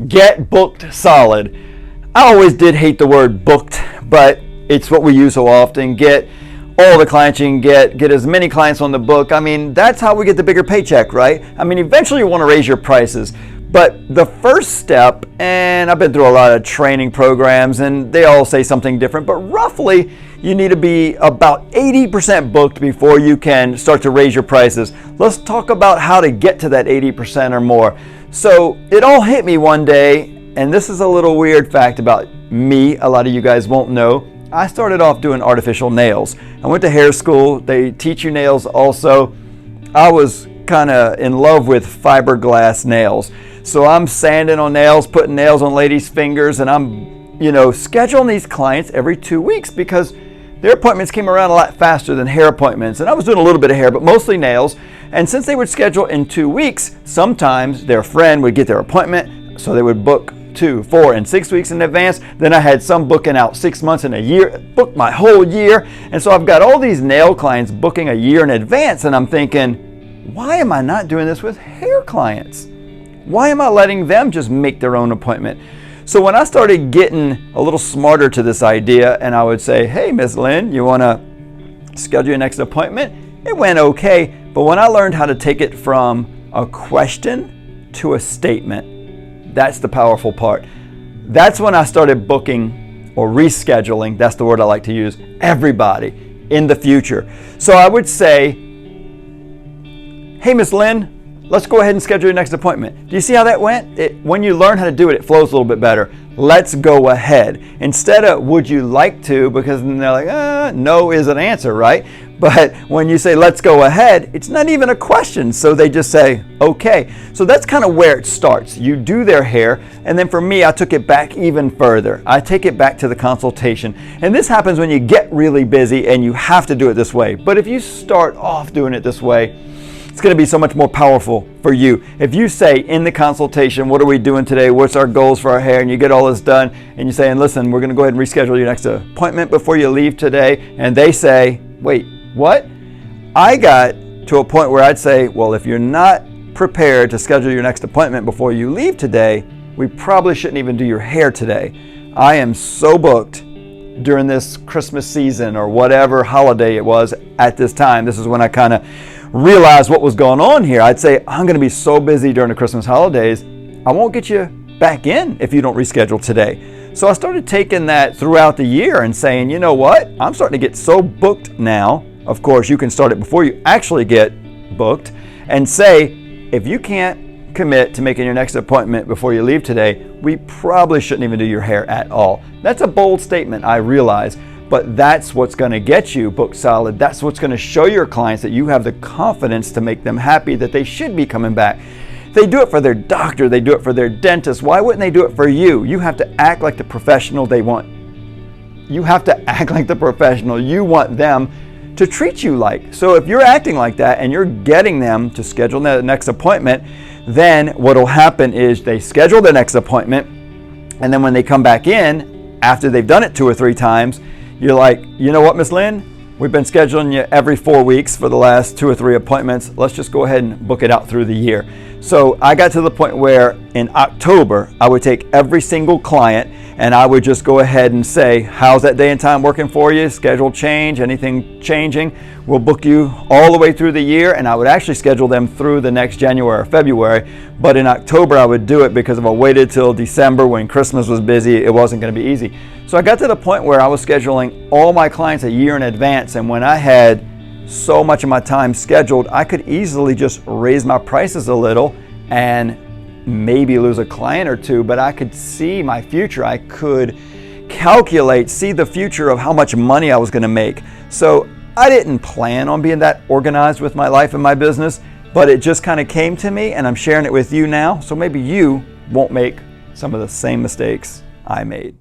Get booked solid. I always did hate the word booked, but it's what we use so often. Get all the clients you can get as many clients on the book. I mean, that's how we get the bigger paycheck, right? I mean, eventually you want to raise your prices, but the first step, and I've been through a lot of training programs and they all say something different, but roughly you need to be about 80% booked before you can start to raise your prices. Let's talk about how to get to that 80% or more. So it all hit me one day, and this is a little weird fact about me, a lot of you guys won't know. I started off doing artificial nails. I went to hair school. They teach you nails also. I was kind of in love with fiberglass nails. So I'm sanding on nails, putting nails on ladies' fingers, and I'm, scheduling these clients every 2 weeks because their appointments came around a lot faster than hair appointments. And I was doing a little bit of hair, but mostly nails. And since they would schedule in 2 weeks, sometimes their friend would get their appointment, so they would book 2, 4, and 6 weeks in advance. Then I had some booking out 6 months and a year, booked my whole year. And so I've got all these nail clients booking a year in advance, and I'm thinking, why am I not doing this with hair clients? Why am I letting them just make their own appointment? So when I started getting a little smarter to this idea, and I would say, hey, Miss Lynn, you want to schedule your next appointment? It went okay, but when I learned how to take it from a question to a statement, that's the powerful part. That's when I started booking or rescheduling, that's the word I like to use, everybody in the future. So I would say, hey, Miss Lynn, let's go ahead and schedule your next appointment. Do you see how that went? When you learn how to do it, it flows a little bit better. Let's go ahead. Instead of would you like to, because then they're like, no is an answer, right? But when you say let's go ahead, it's not even a question. So they just say, okay. So that's kind of where it starts. You do their hair. And then for me, I took it back even further. I take it back to the consultation. And this happens when you get really busy and you have to do it this way. But if you start off doing it this way, it's going to be so much more powerful for you. If you say in the consultation, what are we doing today? What's our goals for our hair? And you get all this done and you're saying, listen, we're going to go ahead and reschedule your next appointment before you leave today. And they say, wait, what? I got to a point where I'd say, well, if you're not prepared to schedule your next appointment before you leave today, we probably shouldn't even do your hair today. I am so booked during this Christmas season or whatever holiday it was at this time. This is when I kind of realized what was going on here. I'd say, I'm going to be so busy during the Christmas holidays, I won't get you back in if you don't reschedule today. So I started taking that throughout the year and saying, you know what? I'm starting to get so booked now. Of course, you can start it before you actually get booked and say, if you can't commit to making your next appointment before you leave today, we probably shouldn't even do your hair at all. That's a bold statement, I realize, but that's what's going to get you booked solid. That's what's going to show your clients that you have the confidence to make them happy that they should be coming back. They do it for their doctor, they do it for their dentist. Why wouldn't they do it for you? You have to act like the professional they want. You have to act like the professional you want them to treat you like. So if you're acting like that and you're getting them to schedule their next appointment, then what will happen is they schedule their next appointment, and then when they come back in, after they've done it 2 or 3 times, you're like, you know what, Miss Lynn? We've been scheduling you every 4 weeks for the last 2 or 3 appointments. Let's just go ahead and book it out through the year. So I got to the point where in October, I would take every single client and I would just go ahead and say, how's that day and time working for you? Schedule change, anything changing? We'll book you all the way through the year, and I would actually schedule them through the next January or February. But in October, I would do it because if I waited till December when Christmas was busy, it wasn't going to be easy. So I got to the point where I was scheduling all my clients a year in advance, and when I had so much of my time scheduled, I could easily just raise my prices a little and maybe lose a client or 2, but I could see my future. I could calculate, see the future of how much money I was going to make. So I didn't plan on being that organized with my life and my business, but it just kind of came to me, and I'm sharing it with you now. So maybe you won't make some of the same mistakes I made.